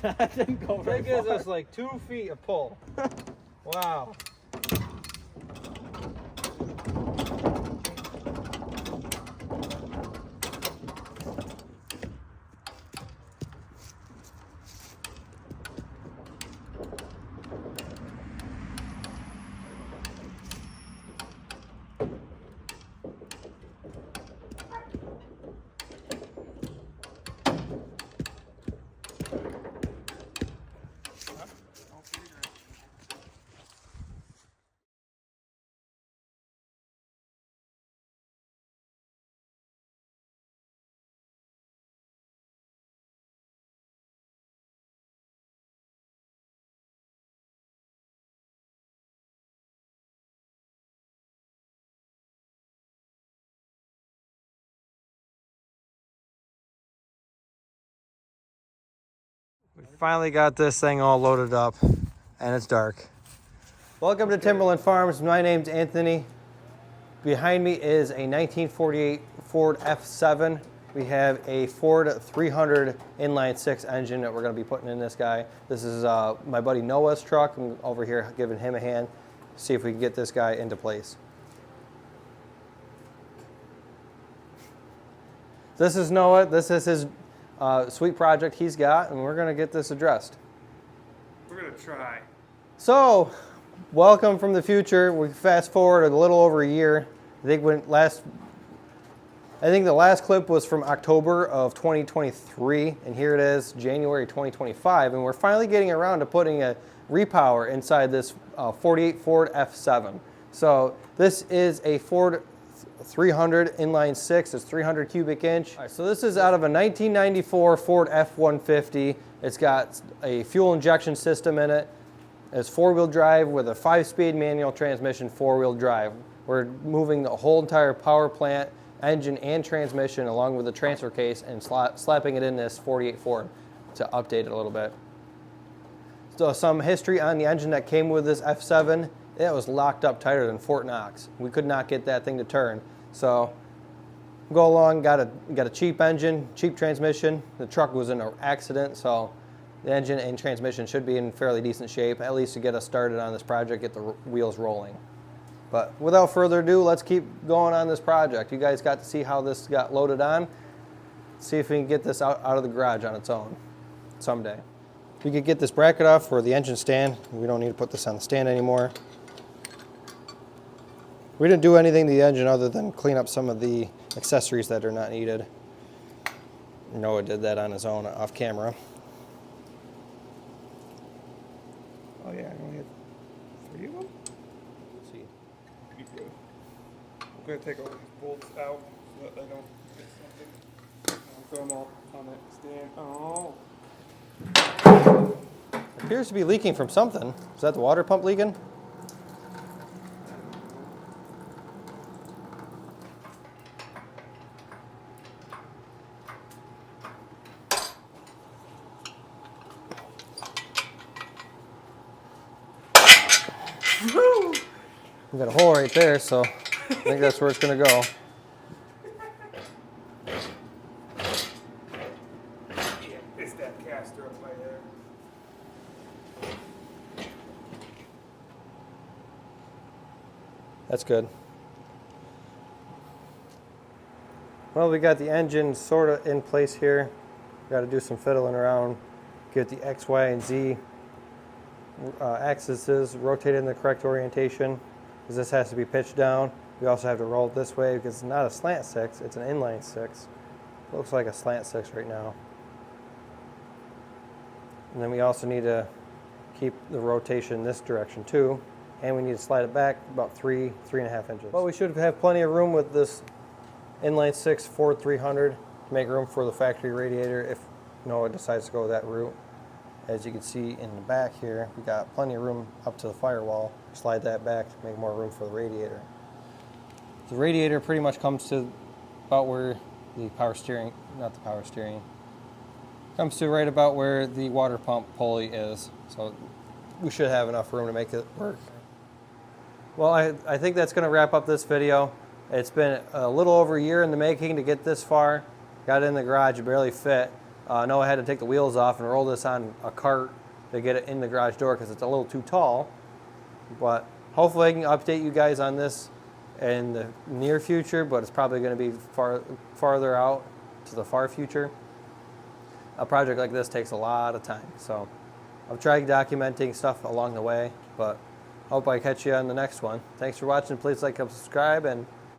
That didn't go very That gives far. us like 2 feet of pull. Wow. We finally got this thing all loaded up, and it's dark. Welcome to Timberland Farms. My name's Anthony. Behind me is a 1948 Ford F7. We have a Ford 300 inline-six engine that we're going to be putting in this guy. This is my buddy Noah's truck. I'm over here giving him a hand, see if we can get this guy into place. This is Noah. This is his sweet project he's got, and we're going to get this addressed. We're going to try. So, welcome from the future. We fast forward a little over a year. I think the last clip was from October of 2023, and here it is, January 2025, and we're finally getting around to putting a repower inside this 48 Ford F7. So this is a Ford 300 inline six. It's 300 cubic inch. All right, so this is out of a 1994 Ford F-150. It's got a fuel injection system in it. It's four-wheel drive with a 5-speed manual transmission, four-wheel drive. We're moving the whole entire power plant, engine, and transmission along with the transfer case and slapping it in this 48 Ford to update it a little bit. So some history on the engine that came with this F7. It was locked up tighter than Fort Knox. We could not get that thing to turn. So go along, got a cheap engine, cheap transmission. The truck was in an accident, so the engine and transmission should be in fairly decent shape, at least to get us started on this project, get the wheels rolling. But without further ado, let's keep going on this project. You guys got to see how this got loaded on. See if we can get this out of the garage on its own someday. We could get this bracket off for the engine stand. We don't need to put this on the stand anymore. We didn't do anything to the engine other than clean up some of the accessories that are not needed. Noah did that on his own off camera. Oh yeah, I only had 3 of them? Let's see. Be good. I'm going to take all these bolts out so that they don't get something. I'll throw them all on that stand. Oh. It appears to be leaking from something. Is that the water pump leaking? We got a hole right there, so I think that's where it's going to go. Yeah, it's that caster up by there. That's good. Well, we got the engine sort of in place here. Got to do some fiddling around, get the X, Y, and Z axes rotated in the correct orientation, because this has to be pitched down. We also have to roll it this way because it's not a slant six, it's an inline six. It looks like a slant six right now. And then we also need to keep the rotation this direction too, and we need to slide it back about 3.5 inches. Well, we should have plenty of room with this inline six Ford 300 to make room for the factory radiator if Noah decides to go that route. As you can see in the back here, we got plenty of room up to the firewall. Slide that back to make more room for the radiator. The radiator pretty much comes to about where the power steering, not the power steering, comes to right about where the water pump pulley is. So we should have enough room to make it work. Well, I think that's going to wrap up this video. It's been a little over a year in the making to get this far. Got it in the garage, it barely fit. Noah had to take the wheels off and roll this on a cart to get it in the garage door because it's a little too tall. But hopefully I can update you guys on this in the near future, but it's probably going to be farther out to the far future. A project like this takes a lot of time, so I'll try documenting stuff along the way, but hope I catch you on the next one. Thanks for watching. Please like and subscribe, and